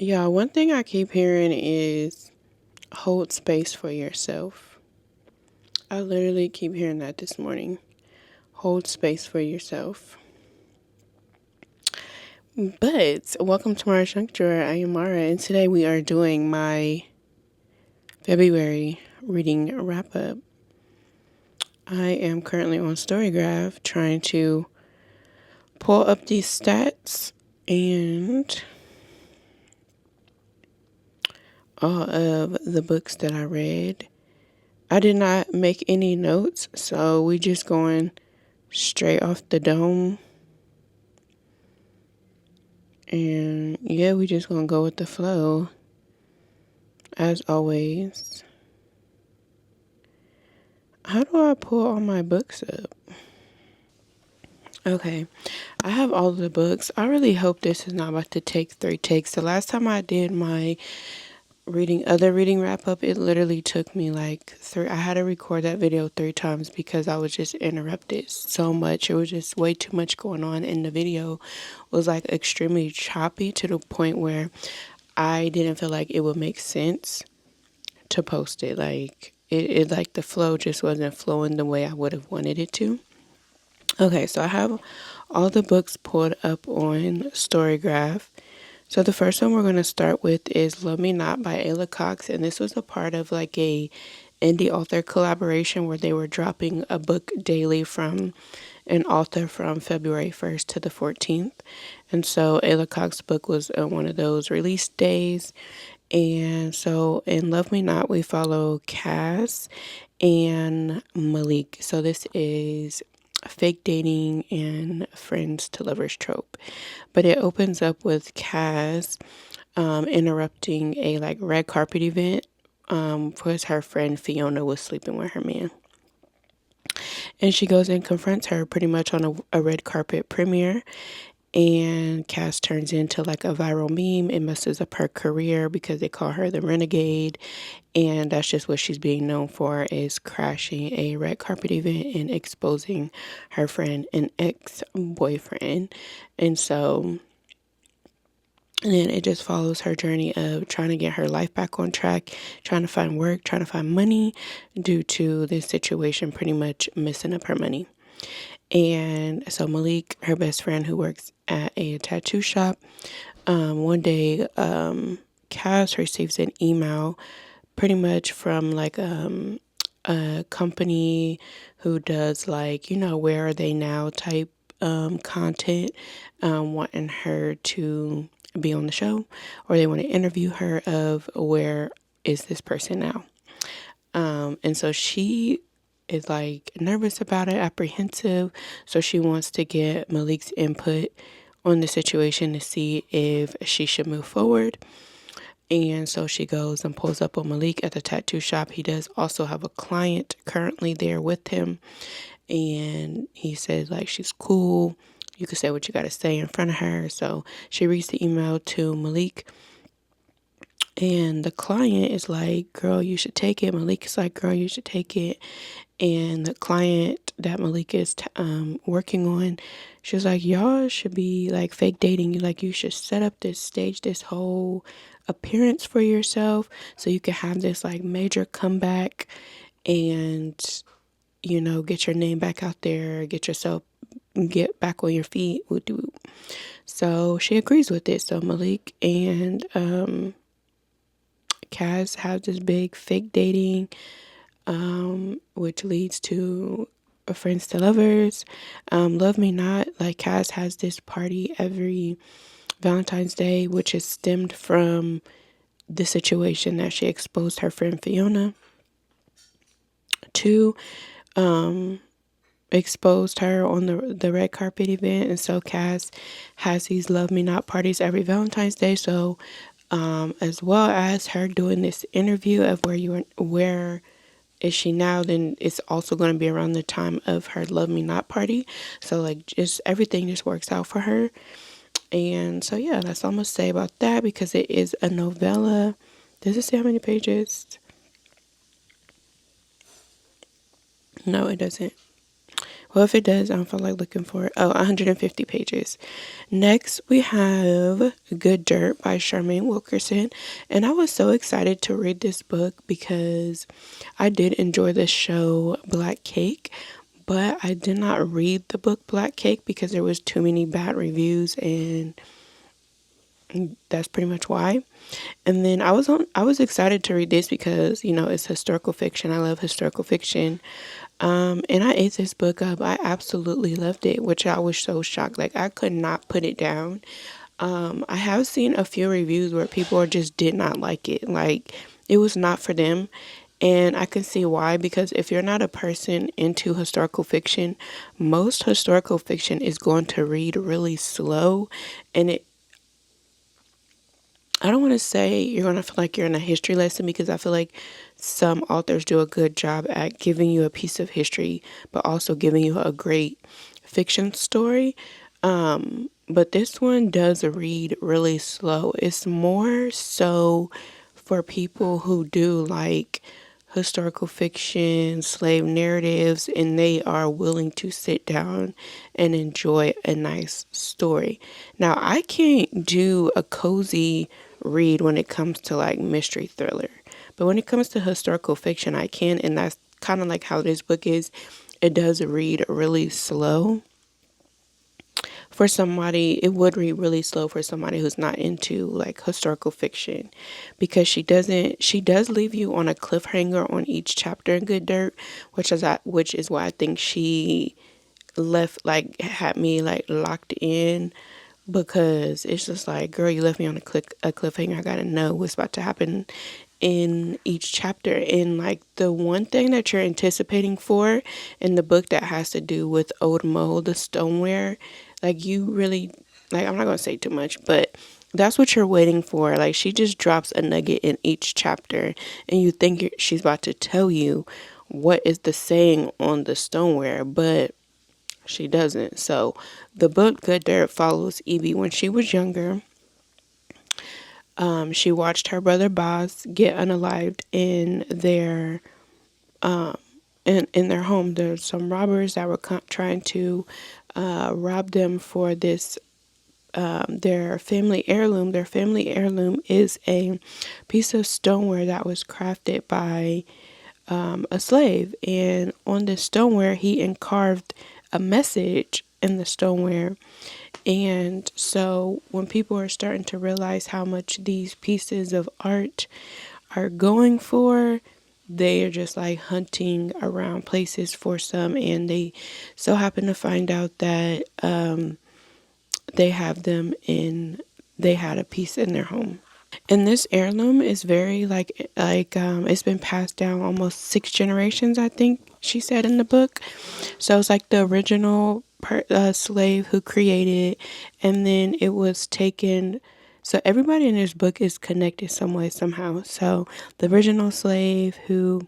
Yeah, one thing I keep hearing is hold space for yourself. I literally keep hearing that this morning. Hold space for yourself. But welcome to Mara Junk Drawer. I am Mara, and today we are doing my February reading wrap up. I am currently on Storygraph trying to pull up these stats and all of the books that I read. I did not make any notes, so we just going straight off the dome. And yeah, we just gonna go with the flow as always. How do I pull all my books up? Okay, I have all of the books. I really hope this is not about to take 3 takes. The last time I did my other reading wrap up, it literally took me like 3. I had to record that video 3 times because I was just interrupted so much. It was just way too much going on, and the video was like extremely choppy to the point where I didn't feel like it would make sense to post it. Like it like the flow just wasn't flowing the way I would have wanted it to. Okay, so I have all the books pulled up on Storygraph. So the first one we're going to start with is Love Me Not by Ayla Cox, and this was a part of like a indie author collaboration where they were dropping a book daily from an author from February 1st to the 14th. And so Ayla Cox's book was one of those release days. And so in Love Me Not, we follow Cass and Malik. So this is fake dating and friends to lovers trope. But it opens up with Cass interrupting a like red carpet event because her friend Fiona was sleeping with her man. And she goes and confronts her pretty much on a red carpet premiere. And Cass turns into like a viral meme. It messes up her career because they call her the renegade. And that's just what she's being known for, is crashing a red carpet event and exposing her friend and ex-boyfriend. And so, and then it just follows her journey of trying to get her life back on track, trying to find work, trying to find money due to this situation pretty much messing up her money. And so Malik, her best friend who works at a tattoo shop, one day Cass receives an email pretty much from like a company who does like, where are they now type content, wanting her to be on the show, or they want to interview her of where is this person now. And so she is like nervous about it, apprehensive. So she wants to get Malik's input on the situation to see if she should move forward. And so she goes and pulls up on Malik at the tattoo shop. He does also have a client currently there with him. And he says, like, she's cool. You can say what you got to say in front of her. So she reads the email to Malik. And the client is like, girl, you should take it. Malik is like, girl, you should take it. And the client that Malik is working on, she's like, y'all should be like fake dating. Like, you should set up this stage, this whole appearance for yourself so you can have this like major comeback and, get your name back out there, get back on your feet. So she agrees with it. So Malik and Kaz have this big fake dating, which leads to friends to lovers. Love Me Not, like Kaz has this party every Valentine's Day, which is stemmed from the situation that she exposed her friend Fiona to, exposed her on the red carpet event. And so Cass has these Love Me Not parties every Valentine's Day. So as well as her doing this interview of where is she now, then it's also going to be around the time of her Love Me Not party. So like just everything just works out for her. And so yeah, that's all I'm gonna say about that because it is a novella. Does it say how many pages? No, it doesn't. Well, if it does, I don't feel like looking for it. Oh, 150 pages. Next, we have Good Dirt by Charmaine Wilkerson. And I was so excited to read this book because I did enjoy the show Black Cake, but I did not read the book Black Cake because there was too many bad reviews, and that's pretty much why. And then I was excited to read this because, it's historical fiction. I love historical fiction. And I ate this book up. I absolutely loved it, which I was so shocked. Like, I could not put it down. I have seen a few reviews where people just did not like it. Like, it was not for them. And I can see why, because if you're not a person into historical fiction, most historical fiction is going to read really slow. And I don't want to say you're going to feel like you're in a history lesson, because I feel like some authors do a good job at giving you a piece of history, but also giving you a great fiction story. But this one does read really slow. It's more so for people who do like historical fiction, slave narratives, and they are willing to sit down and enjoy a nice story. Now, I can't do a cozy read when it comes to like mystery thriller, but when it comes to historical fiction, I can, and that's kind of like how this book is. It does read really slow for somebody. It would read really slow for somebody who's not into like historical fiction, because she does leave you on a cliffhanger on each chapter in Good Dirt, which is why I think she left, like, had me like locked in, because it's just like, girl, you left me on a cliffhanger. I gotta know what's about to happen in each chapter. And like, the one thing that you're anticipating for in the book that has to do with Old Mo, the stoneware, like, you really, like, I'm not gonna say too much, but that's what you're waiting for. Like, she just drops a nugget in each chapter, and you think she's about to tell you what is the saying on the stoneware, but she doesn't. So the book Good Dirt follows Evie when she was younger. She watched her brother Boz get unalived in their home. There's some robbers that were trying to rob them for this, their family heirloom. Their family heirloom is a piece of stoneware that was crafted by a slave, and on this stoneware he encarved a message in the stoneware. And so when people are starting to realize how much these pieces of art are going for, they are just like hunting around places for some, and they so happen to find out that they have them in they had a piece in their home. And this heirloom is very it's been passed down almost 6 generations, I think she said in the book. So it's like the original slave who created it, and then it was taken. So everybody in this book is connected some way, somehow. So the original slave who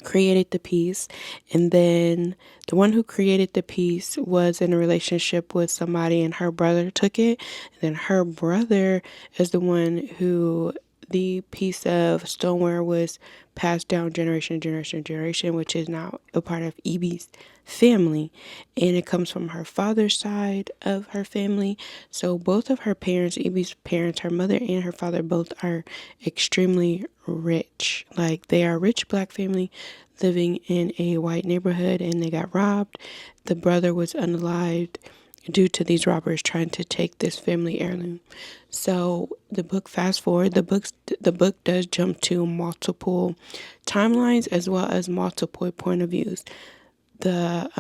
created the piece, and then the one who created the piece was in a relationship with somebody, and her brother took it, and then her brother is the one who the piece of stoneware was passed down generation to generation to generation, which is now a part of Evie's family, and it comes from her father's side of her family. So both of her parents, Evie's parents, her mother and her father, both are extremely rich. Like, they are a rich black family living in a white neighborhood, and they got robbed. The brother was unalived due to these robbers trying to take this family heirloom. So the book, fast forward, the book does jump to multiple timelines as well as multiple point of views. The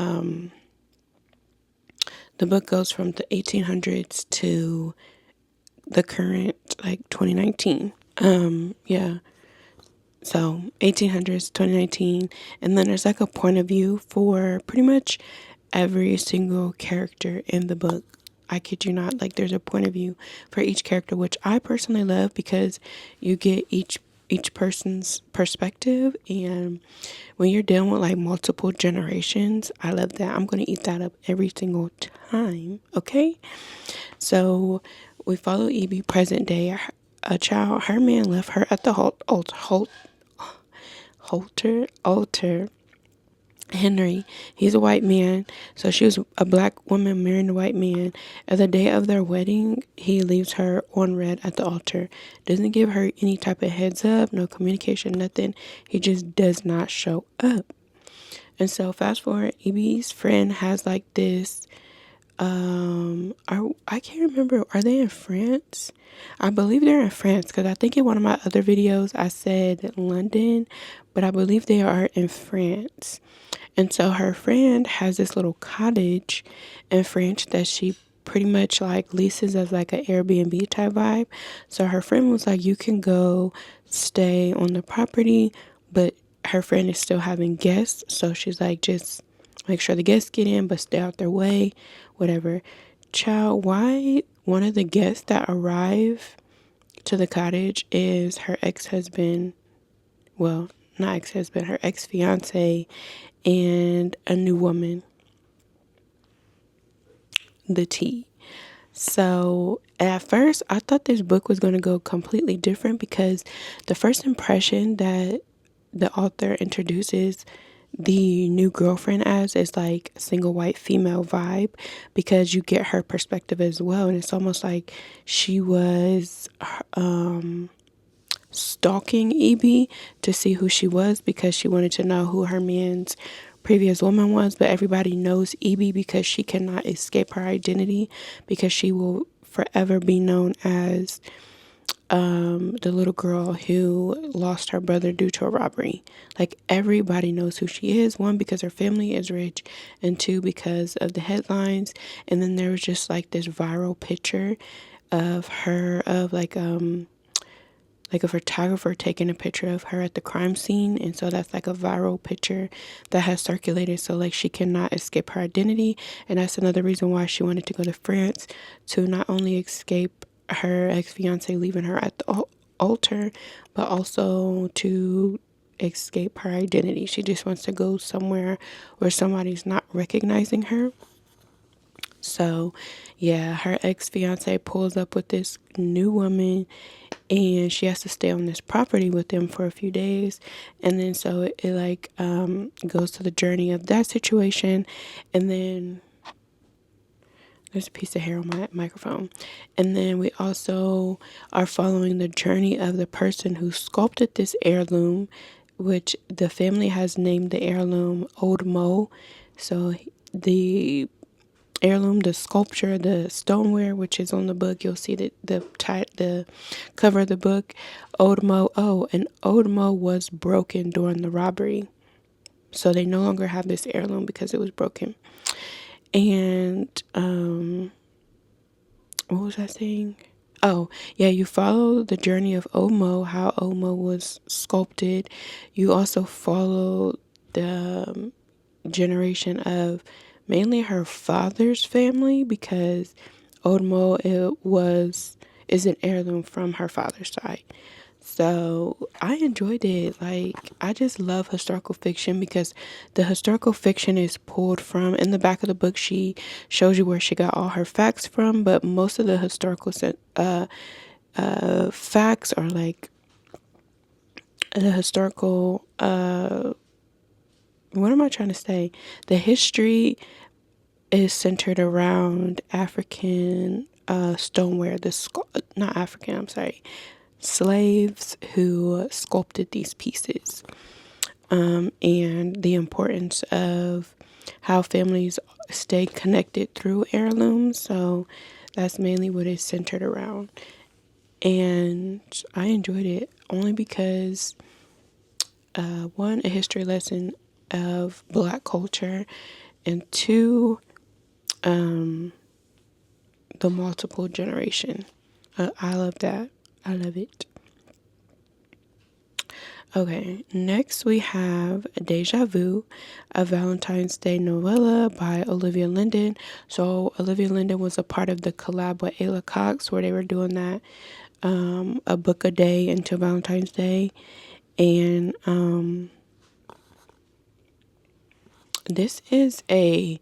book goes from the 1800s to the current, like, 2019. Yeah. So 1800s, 2019, and then there's like a point of view for pretty much every single character in the book. I kid you not, like, there's a point of view for each character, which I personally love, because you get each person's perspective, and when you're dealing with like multiple generations, I love that. I'm going to eat that up every single time, okay? So we follow Evie present day. A child, her man left her at the altar Henry, he's a white man. So she was a black woman marrying a white man. At the day of their wedding, he leaves her on red at the altar. Doesn't give her any type of heads up, no communication, nothing. He just does not show up. And so fast forward, EB's friend has like this I can't remember, are they in France? I believe they're in France because I think in one of my other videos I said London, but I believe they are in France. And so her friend has this little cottage in France that she pretty much like leases as like an Airbnb type vibe. So her friend was like, you can go stay on the property, but her friend is still having guests. So she's like, just make sure the guests get in, but stay out their way, whatever. Child, why one of the guests that arrive to the cottage is her ex-husband, well, not ex-husband, her ex-fiance and a new woman, the T. So at first I thought this book was going to go completely different because the first impression that the author introduces the new girlfriend as is like a single white female vibe, because you get her perspective as well, and it's almost like she was stalking EB to see who she was because she wanted to know who her man's previous woman was. But everybody knows EB because she cannot escape her identity, because she will forever be known as the little girl who lost her brother due to a robbery. Like, everybody knows who she is. One, because her family is rich, and two, because of the headlines. And then there was just like this viral picture of her, of like a photographer taking a picture of her at the crime scene, and so that's like a viral picture that has circulated. So like, she cannot escape her identity, and that's another reason why she wanted to go to France, to not only escape her ex-fiance leaving her at the altar, but also to escape her identity. She just wants to go somewhere where somebody's not recognizing her. So yeah, her ex-fiance pulls up with this new woman, and she has to stay on this property with them for a few days. And then so it like goes to the journey of that situation. And then there's a piece of hair on my microphone. And then we also are following the journey of the person who sculpted this heirloom, which the family has named the heirloom Old Mo. So the heirloom, the sculpture, the stoneware, which is on the book, you'll see the cover of the book, Old Mo. Oh, and Old Mo was broken during the robbery, so they no longer have this heirloom because it was broken. And what was I saying? Oh, yeah, you follow the journey of Omo, how Omo was sculpted. You also follow the generation of mainly her father's family, because Omo is an heirloom from her father's side. So I enjoyed it. Like, I just love historical fiction because the historical fiction is pulled from, in the back of the book, she shows you where she got all her facts from, but most of the historical facts are like the historical, what am I trying to say? The history is centered around African stoneware, not African, I'm sorry, slaves who sculpted these pieces, and the importance of how families stay connected through heirlooms. So that's mainly what it's centered around. And I enjoyed it only because, one, a history lesson of Black culture, and two, the multiple generation. I love that. I love it. Okay, next we have Deja Vu, a Valentine's Day novella by Olivia Linden. So Olivia Linden was a part of the collab with Ayla Cox, where they were doing that, a book a day until Valentine's Day. And this is a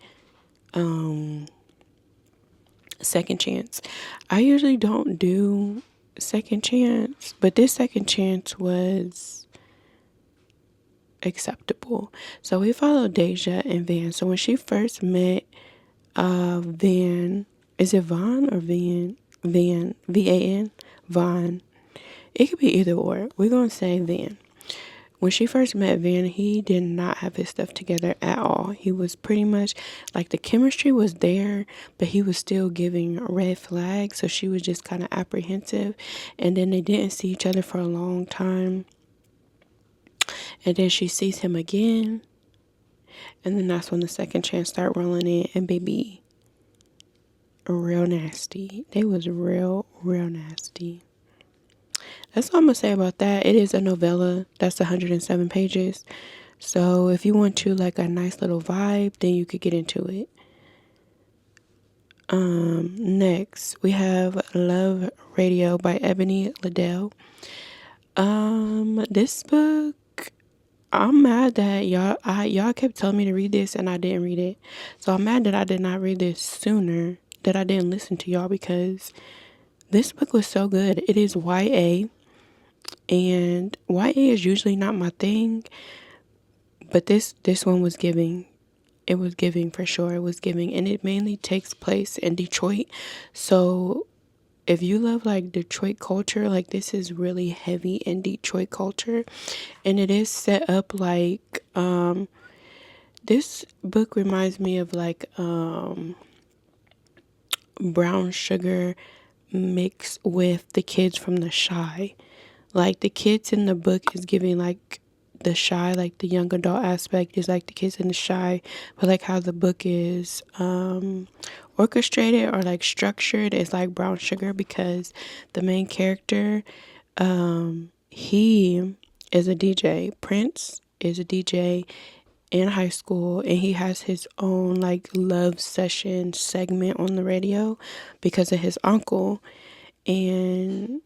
second chance. I usually don't do second chance, but this second chance was acceptable. So we followed Deja and Van. So when she first met Van, is it Vaughn or Van? Van, Van, Vaughn. It could be either or. We're gonna say Van. When she first met Van, he did not have his stuff together at all. He was pretty much like the chemistry was there, but he was still giving red flags. So she was just kind of apprehensive. And then they didn't see each other for a long time. And then she sees him again. And then that's when the second chance start rolling in. And baby, real nasty. They was real nasty. That's all I'm going to say about that. It is a novella. That's 107 pages. So if you want to like a nice little vibe, then you could get into it. Next we have Love Radio by Ebony Liddell. This book, I'm mad that y'all kept telling me to read this and I didn't read it. So I'm mad that I did not read this sooner, that I didn't listen to y'all, because this book was so good. It is YA, and YA is usually not my thing, but this one was giving. It was giving for sure. It was giving, and it mainly takes place in Detroit. So if you love like Detroit culture, like this is really heavy in Detroit culture, and it is set up like this book reminds me of like Brown Sugar mixed with the kids from The Shy. Like the kids in the book is giving like the Shy, like the young adult aspect is like the kids in The Shy, but like how the book is orchestrated or like structured is like Brown Sugar, because the main character, he is a DJ. Prince is a DJ in high school, and he has his own like love session segment on the radio because of his uncle. And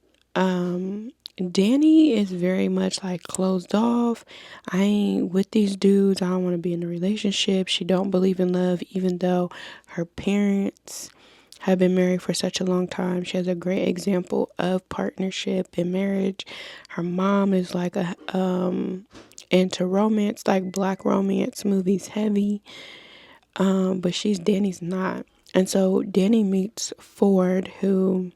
Danny is very much like closed off. I ain't with these dudes. I don't want to be in a relationship. She don't believe in love, even though her parents have been married for such a long time. She has a great example of partnership and marriage. Her mom is like a into romance, like black romance movies heavy. But Danny's not. And so Danny meets Ford, who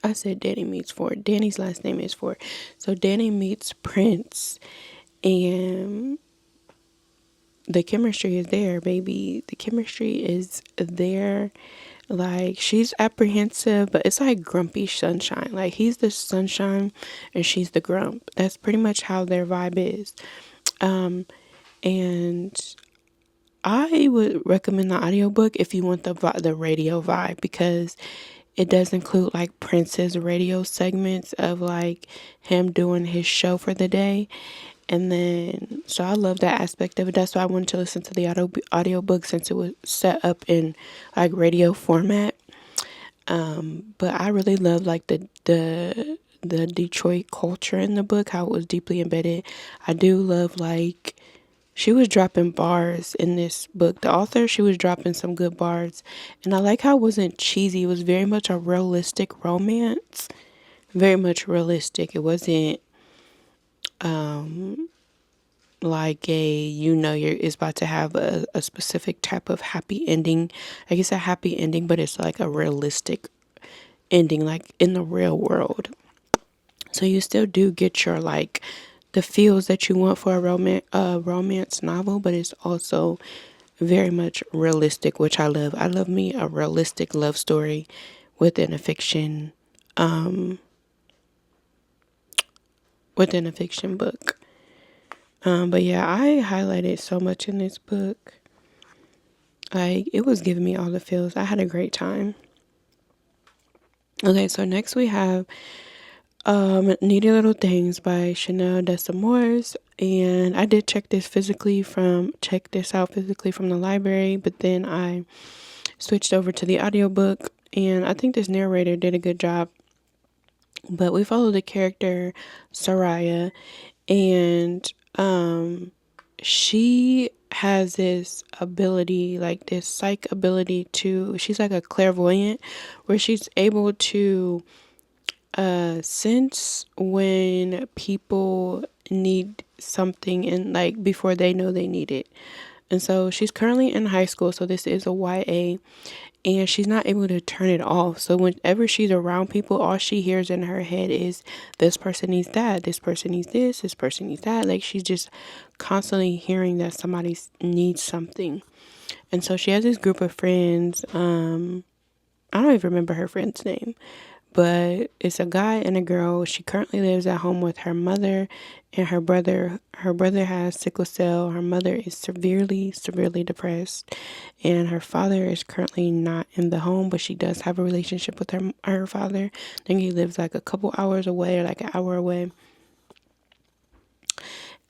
I said Danny meets Ford. Danny's last name is Ford. So Danny meets Prince, and the chemistry is there, baby. The chemistry is there. Like, she's apprehensive, but it's like grumpy sunshine. Like, he's the sunshine and she's the grump. That's pretty much how their vibe is. And I would recommend the audiobook if you want the radio vibe, because it does include like Prince's radio segments of like him doing his show for the day. And then, so I love that aspect of it. That's why I wanted to listen to the audiobook, since it was set up in like radio format. But I really love like the Detroit culture in the book, how it was deeply embedded. I do love like she was dropping bars in this book. The author, she was dropping some good bars. And I like how it wasn't cheesy. It was very much a realistic romance. Very much realistic. It wasn't like you're it's about to have a specific type of happy ending. I guess a happy ending, but it's like a realistic ending, like in the real world. So you still do get your like the feels that you want for a romance novel, but it's also very much realistic, which I love. I love me a realistic love story within a fiction book. But yeah, I highlighted so much in this book. Like, it was giving me all the feels. I had a great time. Okay, so next we have Needy Little Things by Chanel Desamores. And I did check this out physically from the library, but then I switched over to the audiobook, and I think this narrator did a good job. But we follow the character Soraya, and she has this ability, like this psych ability she's like a clairvoyant, where she's able to Since when people need something and like before they know they need it. And so she's currently in high school, so this is a YA, and she's not able to turn it off. So whenever she's around people, all she hears in her head is this person needs that, this person needs this person needs that. Like she's just constantly hearing that somebody needs something. And so she has this group of friends. I don't even remember her friend's name, but it's a guy and a girl. She currently lives at home with her mother and her brother. Her brother has sickle cell. Her mother is severely depressed, and her father is currently not in the home, but she does have a relationship with her father. I think he lives like a couple hours away or like an hour away.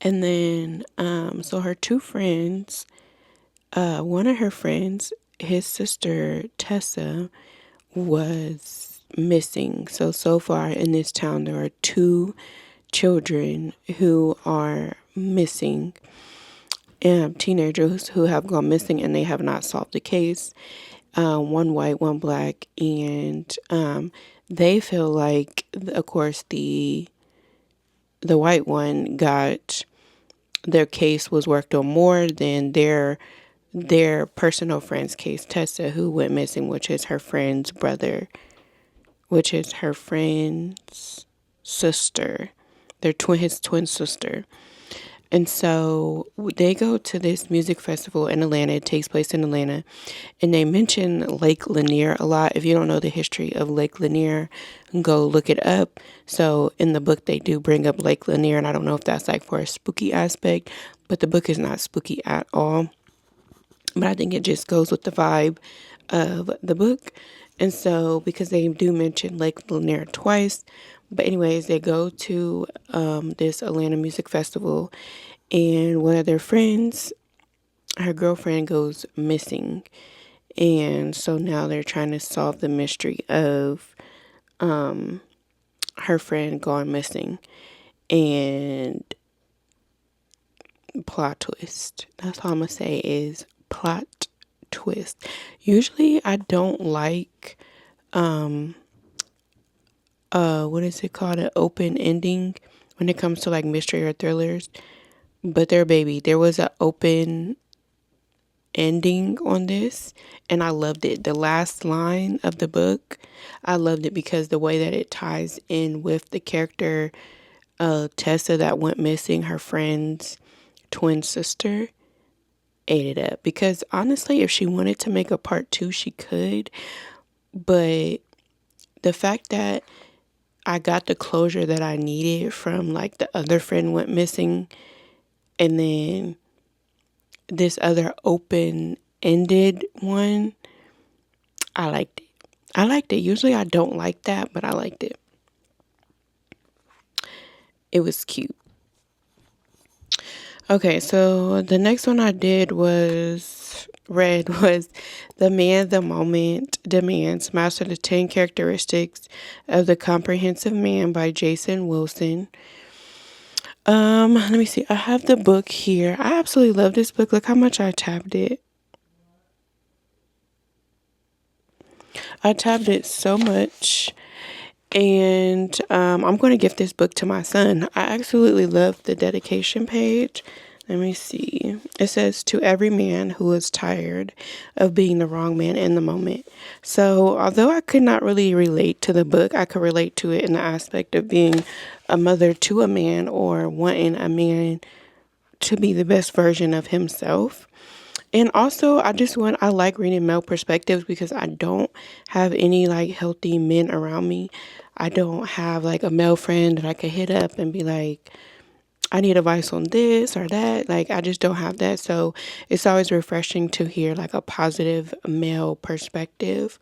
And then, so her two friends, one of her friends, his sister Tessa, was missing. So far in this town, there are two children who are missing, and teenagers who have gone missing, and they have not solved the case. One white, one black, and they feel like, of course, the white one got their case was worked on more than their personal friend's case, Tessa, who went missing, which is her friend's brother, which is her friend's sister, his twin sister. And so they go to this music festival in Atlanta. It takes place in Atlanta. And they mention Lake Lanier a lot. If you don't know the history of Lake Lanier, go look it up. So in the book, they do bring up Lake Lanier. And I don't know if that's like for a spooky aspect, but the book is not spooky at all. But I think it just goes with the vibe of the book. And so, because they do mention Lake Lanier twice, but anyways, they go to this Atlanta Music Festival, and one of their friends, her girlfriend, goes missing. And so now they're trying to solve the mystery of her friend gone missing. And plot twist. That's all I'm going to say is plot twist. Usually I don't like what is it called, an open ending when it comes to like mystery or thrillers, but there was an open ending on this, and I loved it. The last line of the book, I loved it because the way that it ties in with the character Tessa that went missing, her friend's twin sister, ate it up. Because honestly, if she wanted to make a part 2, she could, but the fact that I got the closure that I needed from like the other friend went missing, and then this other open-ended one, I liked it. I liked it. Usually I don't like that, but I liked it. It was cute. Okay, so the next one I read was The Man the Moment Demands, Master the 10 Characteristics of the Comprehensive Man by Jason Wilson. Let me see. I have the book here. I absolutely love this book. Look how much I tabbed it. I tabbed it so much. And I'm going to gift this book to my son. I absolutely love the dedication page. Let me see. It says, to every man who is tired of being the wrong man in the moment. So although I could not really relate to the book, I could relate to it in the aspect of being a mother to a man or wanting a man to be the best version of himself. And also, I like reading male perspectives because I don't have any like healthy men around me. I don't have like a male friend that I could hit up and be like, I need advice on this or that. Like, I just don't have that. So it's always refreshing to hear like a positive male perspective.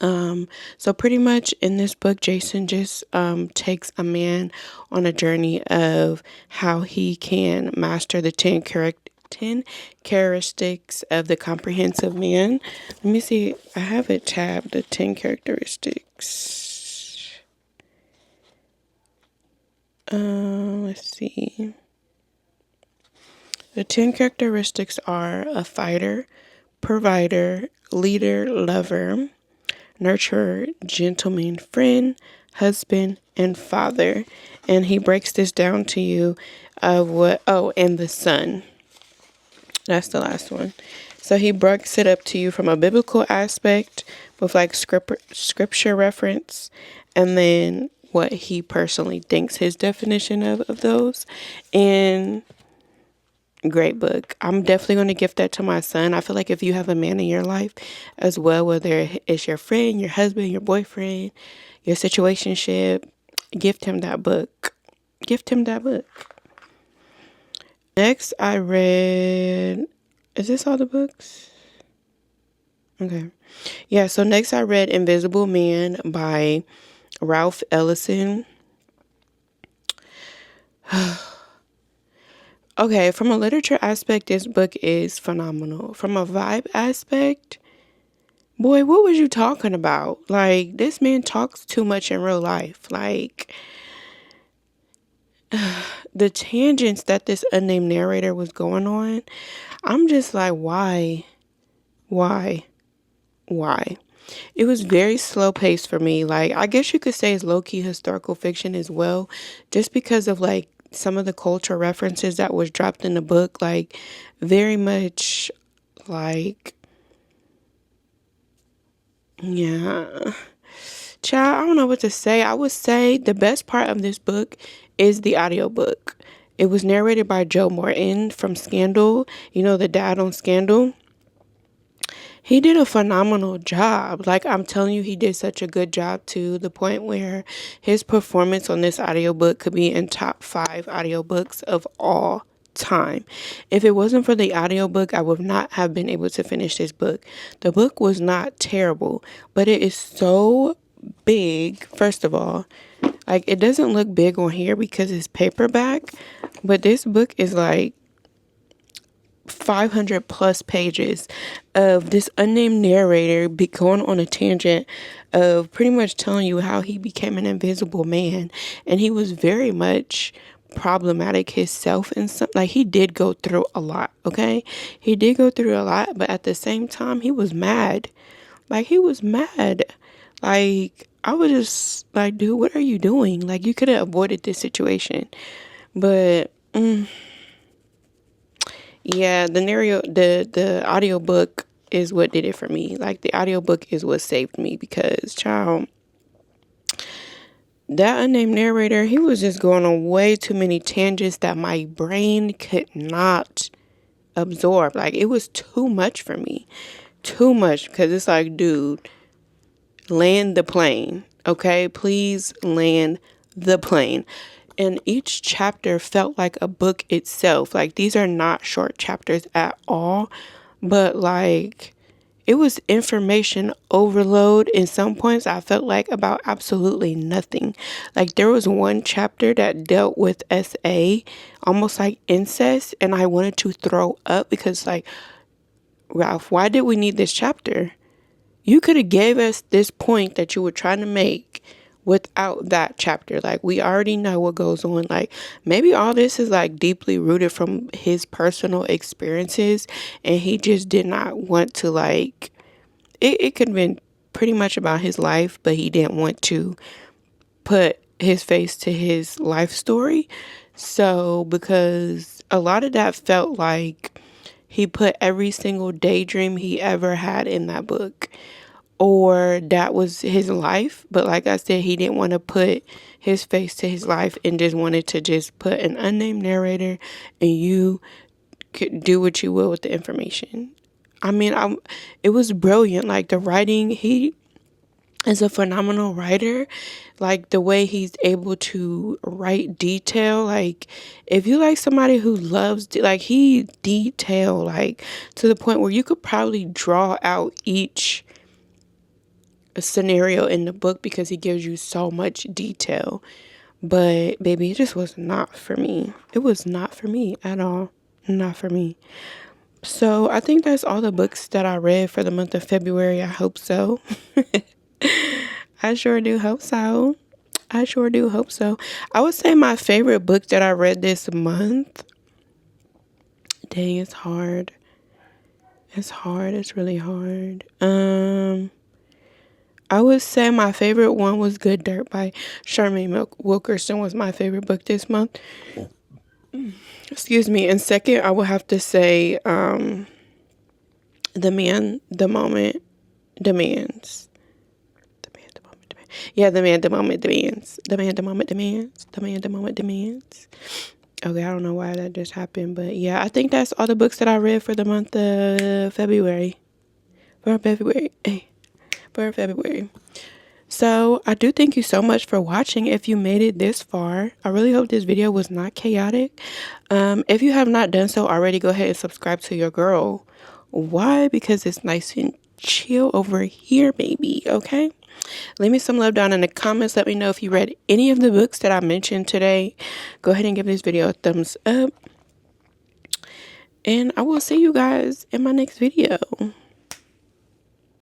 So pretty much in this book, Jason just takes a man on a journey of how he can master the 10 characteristics of the comprehensive man. Let me see. I have it tabbed, the 10 characteristics. Let's see. The 10 characteristics are a fighter, provider, leader, lover, nurturer, gentleman, friend, husband, and father. And he breaks this down to you of and the son. That's the last one. So he breaks it up to you from a biblical aspect with like scripture reference, and then what he personally thinks his definition of those. And great book. I'm definitely going to gift that to my son. I feel like if you have a man in your life as well, whether it's your friend, your husband, your boyfriend, your situationship, gift him that book. Gift him that book. Next, I read. Is this all the books? Okay. Yeah, so next I read Invisible Man by Ralph Ellison. Okay, from a literature aspect, this book is phenomenal. From a vibe aspect, boy, what was you talking about? Like, this man talks too much in real life. Like, the tangents that this unnamed narrator was going on, I'm just like, why? Why? Why? It was very slow paced for me. Like, I guess you could say it's low key historical fiction as well, just because of like some of the cultural references that was dropped in the book. Like, very much like, yeah. Child, I don't know what to say. I would say the best part of this book is the audiobook. It was narrated by Joe Morton from Scandal, you know, the dad on Scandal. He did a phenomenal job. Like, I'm telling you, he did such a good job to the point where his performance on this audiobook could be in top 5 audiobooks of all time. If it wasn't for the audiobook, I would not have been able to finish this book. The book was not terrible, but it is so big. First of all, like, it doesn't look big on here because it's paperback, but this book is like 500 plus pages of this unnamed narrator be going on a tangent of pretty much telling you how he became an invisible man, and he was very much problematic himself, and some like he did go through a lot. Okay, he did go through a lot, but at the same time he was mad. Like, he was mad. Like, I was just like, dude, what are you doing? Like, you could have avoided this situation. But yeah, the audiobook is what did it for me. Like, the audiobook is what saved me because, child, that unnamed narrator, he was just going on way too many tangents that my brain could not absorb. Like, it was too much for me. Too much, because it's like, dude, land the plane. Okay, please land the plane. And each chapter felt like a book itself. Like, these are not short chapters at all, but like, it was information overload. In some points, I felt like about absolutely nothing. Like, there was one chapter that dealt with SA, almost like incest, and I wanted to throw up because, like, Ralph, why did we need this chapter? You could have gave us this point that you were trying to make without that chapter. Like, we already know what goes on. Like, maybe all this is like deeply rooted from his personal experiences, and he just did not want to, like, it could have been pretty much about his life, but he didn't want to put his face to his life story. So, because a lot of that felt like he put every single daydream he ever had in that book, or that was his life. But like I said, he didn't want to put his face to his life and just wanted to just put an unnamed narrator, and you could do what you will with the information. I mean, it was brilliant. Like, the writing, he is a phenomenal writer. Like, the way he's able to write detail. Like, if you like somebody who loves, like, he detail, like, to the point where you could probably draw out each scenario in the book because he gives you so much detail. But baby, it just was not for me. It was not for me at all. Not for me. So I think that's all the books that I read for the month of February. I hope so. I sure do hope so. I sure do hope so. I would say my favorite book that I read this month. Dang, it's hard. It's hard. It's really hard. I would say my favorite one was Good Dirt by Charmaine Wilkerson was my favorite book this month. Excuse me. And second, I would have to say The Man, the Moment Demands. The Man, the Moment Demands. Yeah, The Man, the Moment Demands. The Man, the Moment Demands. The Man, the Moment Demands. Okay, I don't know why that just happened, but yeah, I think that's all the books that I read for the month of February. For February. For February. So I do thank you so much for watching. If you made it this far, I really hope this video was not chaotic. If you have not done so already, go ahead and subscribe to your girl. Why? Because it's nice and chill over here, baby. Okay. Leave me some love down in the comments. Let me know if you read any of the books that I mentioned today. Go ahead and give this video a thumbs up. And I will see you guys in my next video.